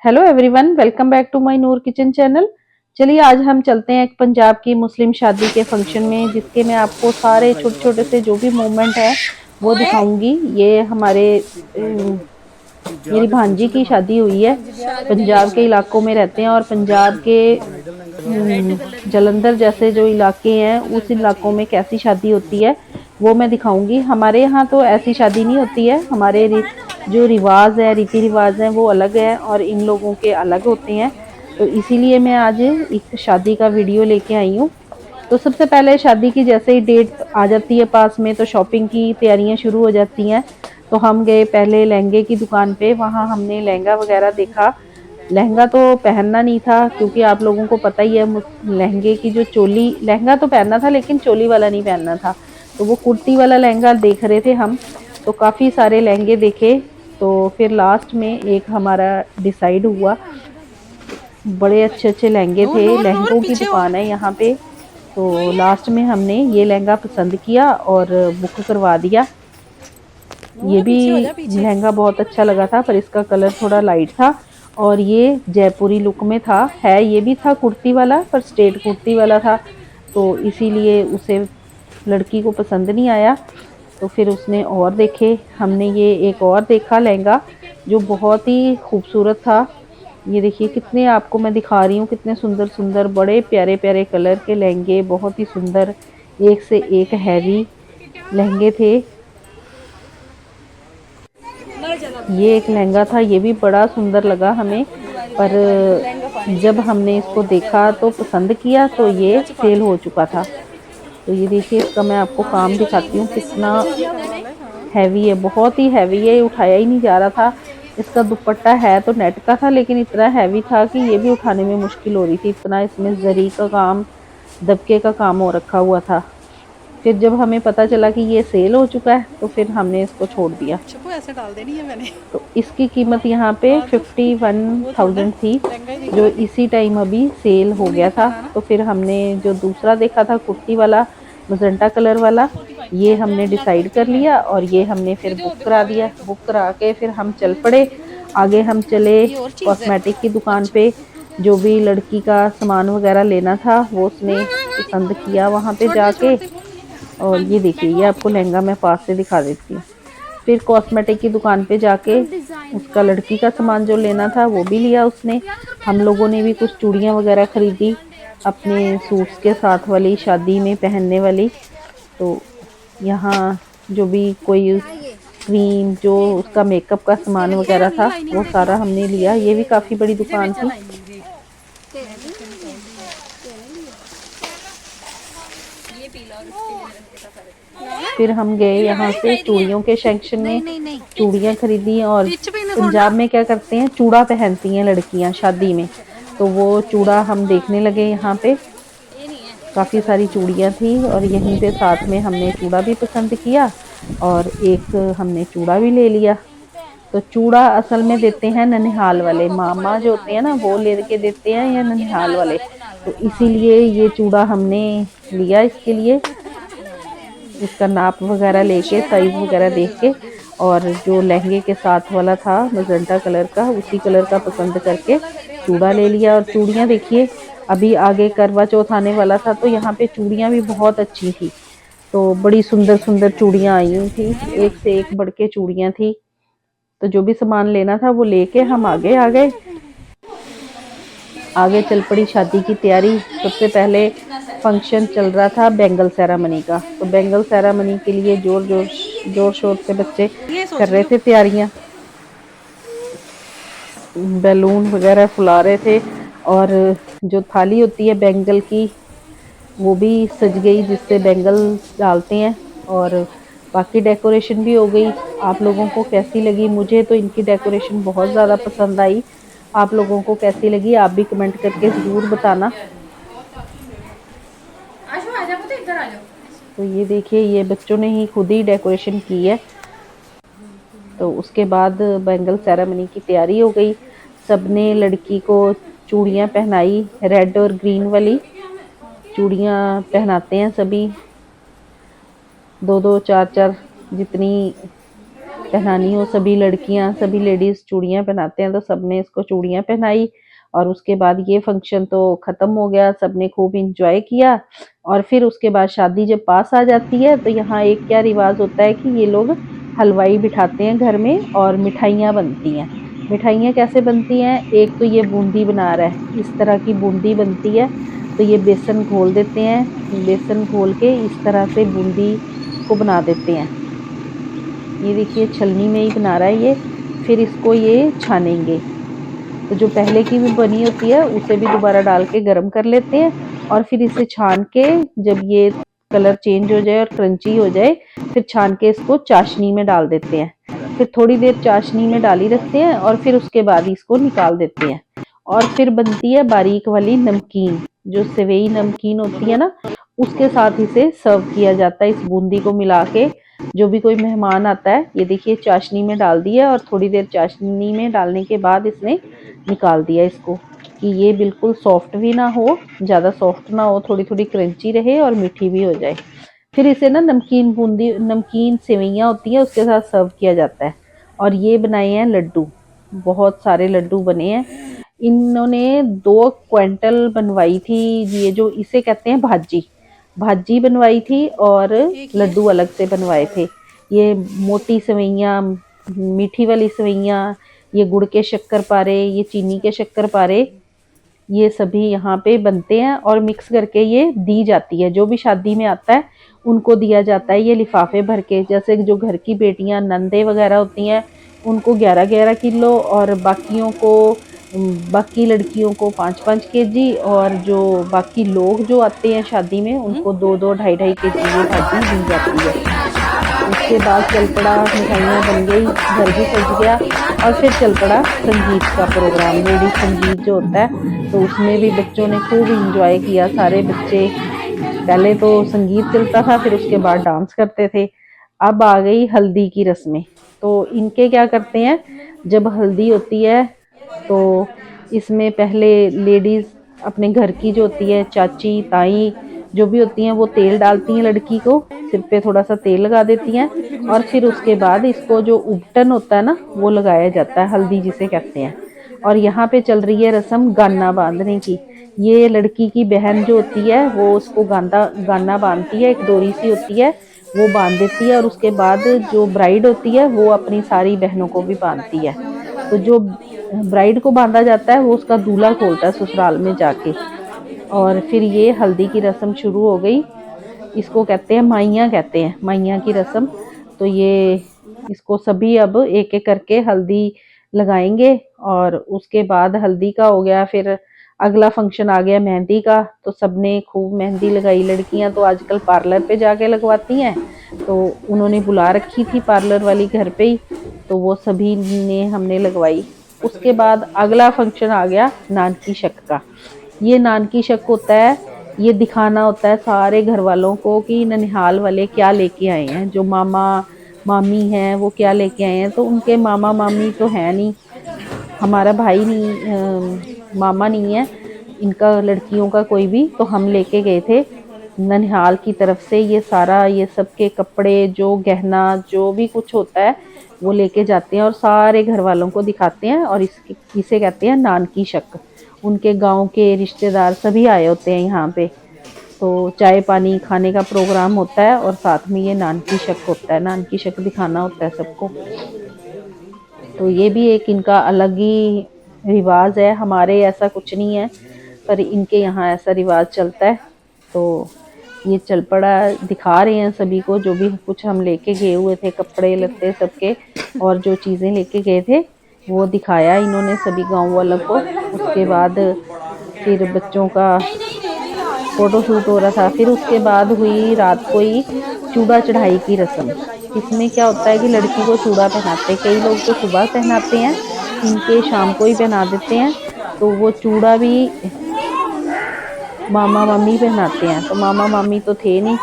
Hello everyone, welcome back to my Noor kitchen channel. चलिए आज हम चलते हैं एक पंजाब की मुस्लिम शादी के फंक्शन में, जिसके मैं आपको सारे छोटे छोटे से जो भी मूवमेंट है वो दिखाऊंगी। ये हमारे मेरी भांजी की शादी हुई है। पंजाब के इलाकों में रहते हैं और पंजाब के जलंधर जैसे जो इलाके हैं उस इलाकों में कैसी शादी होती है वो मैं दिखाऊंगी। हमारे यहाँ तो ऐसी शादी नहीं होती है। हमारे जो रिवाज है, रीति रिवाज है, वो अलग है और इन लोगों के अलग होते हैं। तो इसीलिए मैं आज एक शादी का वीडियो लेके आई हूँ। तो सबसे पहले शादी की जैसे ही डेट आ जाती है पास में तो शॉपिंग की तैयारियां शुरू हो जाती हैं। तो हम गए पहले लहंगे की दुकान पे, वहां हमने लहंगा वगैरह देखा। लहंगा तो पहनना नहीं था क्योंकि आप लोगों को पता ही है लहंगे की जो चोली, लहंगा तो पहनना था लेकिन चोली वाला नहीं पहनना था। तो वो कुर्ती वाला लहंगा देख रहे थे हम। तो काफी सारे लहंगे देखे। तो फिर लास्ट में एक हमारा डिसाइड हुआ। बड़े अच्छे अच्छे लहंगे नूर थे, नूर नूर लहंगों की पीछे हो। दुकान है यहाँ पे। तो लास्ट में हमने ये लहंगा पसंद किया और बुक करवा दिया। ये नूर भी पीछे हो जा पीछे। लहंगा बहुत अच्छा लगा था पर इसका कलर थोड़ा लाइट था और ये जयपुरी लुक में था। है ये भी था कुर्ती वाला पर स्ट्रेट कुर्ती वाला था। तो इसीलिए उसे लड़की को पसंद नहीं आया। तो फिर उसने और देखे। हमने ये एक और देखा लहंगा जो बहुत ही खूबसूरत था। ये देखिए कितने आपको मैं दिखा रही हूँ, कितने सुंदर सुंदर बड़े प्यारे प्यारे कलर के लहंगे, बहुत ही सुंदर, एक से एक हैवी लहंगे थे। ये एक लहंगा था, ये भी बड़ा सुंदर लगा हमें। पर जब हमने इसको देखा तो पसंद किया तो ये सेल हो चुका था। तो ये देखिए इसका मैं आपको काम दिखाती हूँ कितना हैवी है, बहुत ही हैवी है, ये उठाया ही नहीं जा रहा था। इसका दुपट्टा है तो नेट का था लेकिन इतना हैवी था कि ये भी उठाने में मुश्किल हो रही थी। इतना इसमें जरी का काम, दबके का काम हो रखा हुआ था। फिर जब हमें पता चला कि ये सेल हो चुका है तो फिर हमने इसको छोड़ दिया। छुपो ऐसे डाल देनी है मैंने। तो इसकी कीमत यहाँ पे हाँ तो वो थोड़ा 51,000 थी, लहंगा ही दिख जो रहा है। इसी टाइम अभी सेल हो वो नहीं गया था। दिखाना ना। तो फिर हमने जो दूसरा देखा था कुर्ती वाला, मजेंटा कलर वाला, ये हमने डिसाइड कर लिया और ये हमने फिर बुक करा दिया। बुक करा के फिर हम चल पड़े। आगे हम चले ये और चीज है। कॉस्मेटिक की दुकान अच्छा पे। जो भी लड़की का सामान वगैरह लेना था वो उसने पसंद किया वहां पे छोड़ दे छोड़ जाके। दे। और हाँ ये जी देखिए बैठो ये आप आपको इधर। लहंगा मैं पास से दिखा देती हूँ। फिर कॉस्मेटिक की दुकान पे जाके उसका लड़की का सामान जो लेना था वो भी लिया उसने। हम लोगों ने भी कुछ चूड़ियां वगैरह खरीदी अपने सूट्स के साथ वाली, शादी में पहनने वाली। तो यहाँ जो भी कोई क्रीम, जो उसका मेकअप का सामान वगैरह था वो सारा हमने लिया। ये भी काफी बड़ी दुकान थी। फिर हम गए यहाँ से चूड़ियों के सेक्शन में, चूड़ियां खरीदी। और पिच पे ना छोड़ना। पंजाब में क्या करते हैं, चूड़ा पहनती हैं लड़कियां शादी में। तो वो चूड़ा हम देखने लगे यहाँ पे। काफी सारी चूड़ियां थी और यहीं पे साथ में हमने चूड़ा भी पसंद किया और एक हमने चूड़ा भी ले लिया। तो चूड़ा असल में देते हैं ननिहाल वाले, मामा जो होते हैं ना वो लेके देते हैं, या ननिहाल वाले। तो इसीलिए ये चूड़ा हमने लिया इसके लिए, इसका नाप वगैरह लेके, साइज वगैरह देख के। और जो लहंगे के साथ वाला था मजेंटा कलर का, उसी कलर का पसंद करके चूड़ा ले लिया। और चूड़ियां देखिए, अभी आगे करवा चौथ आने वाला था तो यहाँ पे चूड़ियां भी बहुत अच्छी थी। तो बड़ी सुंदर सुंदर चूड़ियां आई हुई थी, एक से एक बढ़ के चूड़ियां थी। तो जो भी सामान लेना था वो लेके हम आगे आ गए। आगे चल पड़ी शादी की तैयारी। सबसे पहले फंक्शन चल रहा था बैंगल सेरामनी का। तो बैंगल सेरामनी के लिए जोर शोर से बच्चे ये कर सोच रही रहे हूँ। थे तैयारियां, बैलून वगैरह फुला रहे थे। और जो थाली होती है बैंगल की वो भी सज गई, जिससे बैंगल डालते हैं। और बाकी डेकोरेशन भी हो गई। आप लोगों को कैसी लगी? मुझे तो इनकी डेकोरेशन बहुत ज़्यादा पसंद आई। आप लोगों को कैसी लगी आप भी कमेंट करके ज़रूर बताना। तो ये देखिए ये बच्चों ने ही खुद ही डेकोरेशन की है। तो उसके बाद बैंगल सेरेमनी की तैयारी हो गई। सबने लड़की को चूड़ियां पहनाई, रेड और ग्रीन वाली चूड़ियां पहनाते हैं सभी, दो दो चार चार जितनी पहनानी हो। सभी लड़कियां, सभी लेडीज चूड़ियां पहनाते हैं, तो सबने इसको चूड़ियां पहनाई। और उसके बाद ये फंक्शन तो खत्म हो गया, सबने खूब इंजॉय किया। और फिर उसके बाद शादी जब पास आ जाती है तो यहाँ एक क्या रिवाज होता है कि ये लोग हलवाई बिठाते हैं घर में और मिठाइयाँ बनती हैं। मिठाइयाँ कैसे बनती हैं? एक तो ये बूंदी बना रहा है, इस तरह की बूंदी बनती है। तो ये बेसन घोल देते हैं, बेसन घोल के इस तरह से बूंदी को बना देते हैं। ये देखिए छलनी में ही बना रहा है ये। फिर इसको ये छानेंगे, तो जो पहले की भी बनी होती है उसे भी दोबारा डाल के गर्म कर लेते हैं। और फिर इसे छान के जब ये कलर चेंज हो जाए और क्रंची हो जाए, फिर छान के इसको चाशनी में डाल देते हैं। फिर थोड़ी देर चाशनी में डाली रखते हैं और फिर उसके बाद इसको निकाल देते हैं। और फिर बनती है बारीक वाली नमकीन, जो सेवई नमकीन होती है ना, उसके साथ इसे सर्व किया जाता है, इस बूंदी को मिला के। जो भी कोई मेहमान आता है, ये देखिए चाशनी में डाल दिया और थोड़ी देर चाशनी में डालने के बाद इसने निकाल दिया इसको, कि ये बिल्कुल सॉफ्ट भी ना हो, ज़्यादा सॉफ्ट ना हो, थोड़ी थोड़ी क्रंची रहे और मीठी भी हो जाए। फिर इसे ना नमकीन बूंदी, नमकीन सेवइयाँ होती है उसके साथ सर्व किया जाता है। और ये बनाए हैं लड्डू, बहुत सारे लड्डू बने हैं। इन्होंने 2 क्विंटल बनवाई थी, ये जो इसे कहते हैं भाजी, भाजी बनवाई थी और लड्डू अलग से बनवाए थे। ये मोटी सेवइयाँ, मीठी वाली सेवइयाँ, ये गुड़ के शक्कर पारे, ये चीनी के शक्कर पारे, ये सभी यहाँ पे बनते हैं और मिक्स करके ये दी जाती है। जो भी शादी में आता है उनको दिया जाता है ये लिफाफे भर के। जैसे जो घर की बेटियां नंदे वगैरह होती हैं उनको 11-11 किलो, और बाकियों को, बाकी लड़कियों को 5-5 केजी, और जो बाकी लोग जो आते हैं शादी में उनको 2-2 2.5-2.5 केजी ये भाजी दी जाती है। उसके बाद चल पड़ा, मिठाइयाँ बन गई, घर भी सज गया। और फिर चल पड़ा संगीत का प्रोग्राम, लेडी संगीत जो होता है, तो उसमें भी बच्चों ने खूब इंजॉय किया। सारे बच्चे, पहले तो संगीत चलता था, फिर उसके बाद डांस करते थे। अब आ गई हल्दी की रस्में। तो इनके क्या करते हैं, जब हल्दी होती है तो इसमें पहले लेडीज अपने घर की जो होती है, चाची ताई जो भी होती हैं, वो तेल डालती हैं, लड़की को सिर पे थोड़ा सा तेल लगा देती हैं। और फिर उसके बाद इसको जो उपटन होता है ना, वो लगाया जाता है, हल्दी जिसे कहते हैं। और यहाँ पे चल रही है रस्म गाना बांधने की। ये लड़की की बहन जो होती है वो उसको गाना बांधती है, एक डोरी सी होती है वो बांध देती है। और उसके बाद जो ब्राइड होती है वो अपनी सारी बहनों को भी बांधती है। तो जो ब्राइड को बांधा जाता है वो उसका दूल्हा खोलता है ससुराल में जाके। और फिर ये हल्दी की रस्म शुरू हो गई। इसको कहते हैं माइयाँ, कहते हैं माइयाँ की रस्म। तो ये इसको सभी अब एक एक करके हल्दी लगाएंगे। और उसके बाद हल्दी का हो गया, फिर अगला फंक्शन आ गया मेहंदी का। तो सबने खूब मेहंदी लगाई। लड़कियां तो आजकल पार्लर पे जाके लगवाती हैं, तो उन्होंने बुला रखी थी पार्लर वाली घर पे ही, तो वो सभी ने हमने लगवाई। उसके बाद अगला फंक्शन आ गया नान की शक का। ये नान की शक होता है, ये दिखाना होता है सारे घर वालों को कि ननिहाल वाले क्या लेके आए हैं, जो मामा मामी हैं वो क्या लेके आए हैं। तो उनके मामा मामी तो है नहीं, हमारा भाई नहीं, मामा नहीं है इनका, लड़कियों का कोई भी। तो हम लेके गए थे ननिहाल की तरफ से ये सारा, ये सब के कपड़े, जो गहना जो भी कुछ होता है वो लेके जाते हैं और सारे घर वालों को दिखाते हैं। और इसे कहते हैं नान की शक। उनके गांव के रिश्तेदार सभी आए होते हैं यहाँ पे। तो चाय पानी खाने का प्रोग्राम होता है और साथ में ये नान की शक होता है, नान की शक दिखाना होता है सबको। तो ये भी एक इनका अलग ही रिवाज है, हमारे ऐसा कुछ नहीं है, पर इनके यहाँ ऐसा रिवाज चलता है। तो ये चल पड़ा, दिखा रहे हैं सभी को जो भी कुछ हम लेके गए हुए थे, कपड़े लत्ते सबके, और जो चीज़ें लेके गए थे वो दिखाया इन्होंने सभी गांव वालों को। उसके बाद फिर बच्चों का फोटो शूट हो रहा था। फिर उसके बाद हुई रात को ही चूड़ा चढ़ाई की रस्म। इसमें क्या होता है कि लड़की को चूड़ा पहनाते हैं, कई लोग तो सुबह पहनाते हैं, इनके शाम को ही पहना देते हैं। तो वो चूड़ा भी मामा मामी पहनाते हैं। तो मामा मामी तो थे नहीं,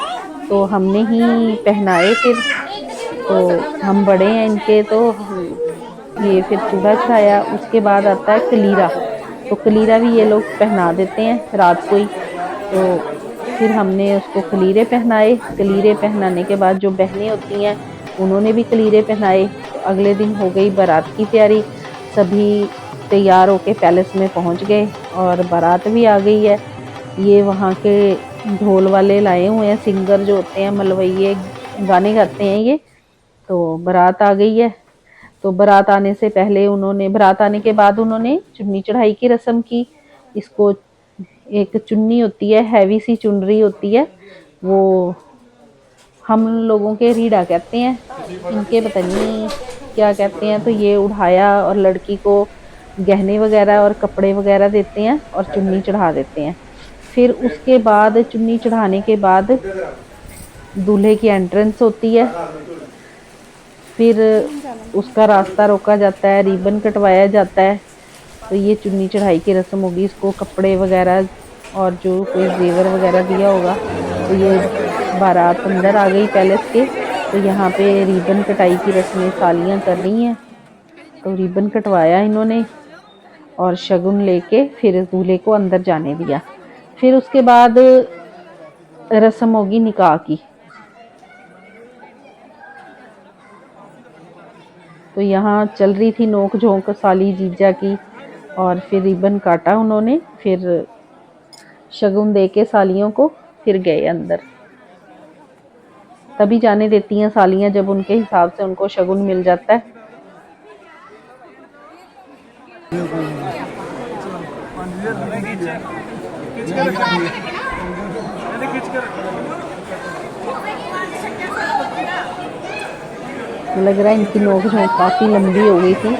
तो हमने ही पहनाए फिर। तो हम बड़े हैं इनके, तो ये फिर चूड़ा चढ़ाया। उसके बाद आता है कलीरा। तो कलीरा भी ये लोग पहना देते हैं रात को ही। तो फिर हमने उसको कलीरे पहनाए। कलीरे पहनाने के बाद जो बहनें होती हैं उन्होंने भी कलीरे पहनाए। तो अगले दिन हो गई बारात की तैयारी, सभी तैयार होके पैलेस में पहुंच गए और बारात भी आ गई है। ये वहाँ के ढोल वाले लाए हुए हैं, सिंगर जो होते हैं मलवैये, गाने गाते हैं ये। तो बारात आ गई है। तो बारात आने से पहले उन्होंने, बारात आने के बाद उन्होंने चुन्नी चढ़ाई की रस्म की। इसको एक चुन्नी होती है, हैवी सी चुनरी होती है, वो हम लोगों के रीढ़ा कहते हैं, इनके पता नहीं क्या कहते हैं। तो ये उठाया और लड़की को गहने वगैरह और कपड़े वगैरह देते हैं और चुन्नी चढ़ा देते हैं। फिर उसके बाद चुन्नी चढ़ाने के बाद दूल्हे की एंट्रेंस होती है। फिर उसका रास्ता रोका जाता है, रिबन कटवाया जाता है। तो ये चुन्नी चढ़ाई की रस्म होगी। इसको कपड़े वगैरह और जो कोई जेवर वगैरह दिया होगा। तो ये बारात अंदर आ गई पैलेस के। तो यहाँ पे रिबन कटाई की रस्में सालियाँ कर रही हैं। तो रिबन कटवाया इन्होंने और शगुन लेके फिर दूल्हे को अंदर जाने दिया। फिर उसके बाद रस्म होगी निकाह की। तो यहाँ चल रही थी नोक झोंक साली जीजा की, और फिर रिबन काटा उन्होंने, फिर शगुन दे के सालियों को फिर गए अंदर। तभी जाने देती हैं सालियां जब उनके हिसाब से उनको शगुन मिल जाता है। लग रहा है इनकी नोक झोंक काफी लंबी हो गई थी।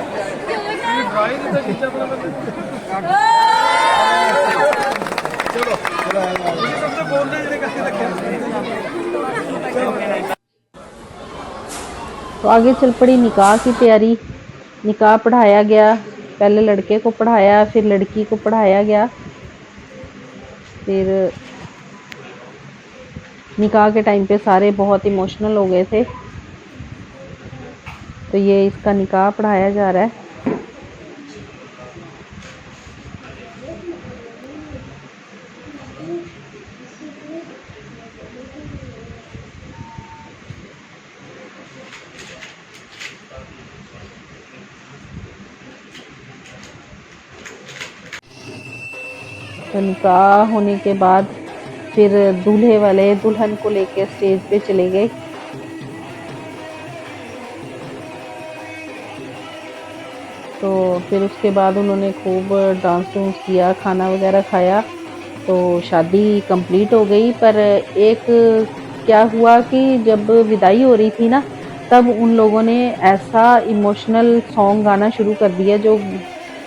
तो आगे चल पड़ी निकाह की तैयारी। निकाह पढ़ाया गया, पहले लड़के को पढ़ाया, फिर लड़की को पढ़ाया गया। फिर निकाह के टाइम पे सारे बहुत इमोशनल हो गए थे। तो ये इसका निकाह पढ़ाया जा रहा है। तो निकाह होने के बाद फिर दूल्हे वाले दुल्हन को लेके स्टेज पे चले गए। तो फिर उसके बाद उन्होंने खूब डांस डूंस किया, खाना वगैरह खाया। तो शादी कंप्लीट हो गई। पर एक क्या हुआ कि जब विदाई हो रही थी ना, तब उन लोगों ने ऐसा इमोशनल सॉन्ग गाना शुरू कर दिया, जो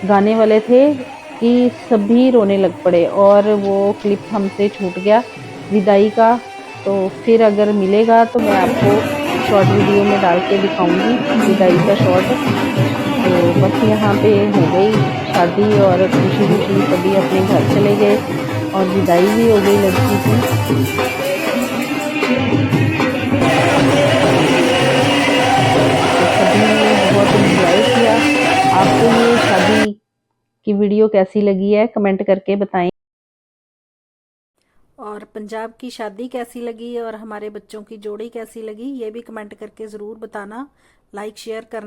गाने वाले थे, कि सभी रोने लग पड़े। और वो क्लिप हमसे छूट गया विदाई का। तो फिर अगर मिलेगा तो मैं आपको शॉर्ट वीडियो में डाल के दिखाऊंगी विदाई का शॉर्ट। तो बस यहाँ पे हो गई शादी और खुशी खुशी सभी अपने घर चले गए और विदाई भी हो गई लड़की की। तो सभी ने बहुत एंजॉय किया। आपको ये शादी की वीडियो कैसी लगी है कमेंट करके बताएं। और पंजाब की शादी कैसी लगी और हमारे बच्चों की जोड़ी कैसी लगी, ये भी कमेंट करके ज़रूर बताना। लाइक शेयर करना।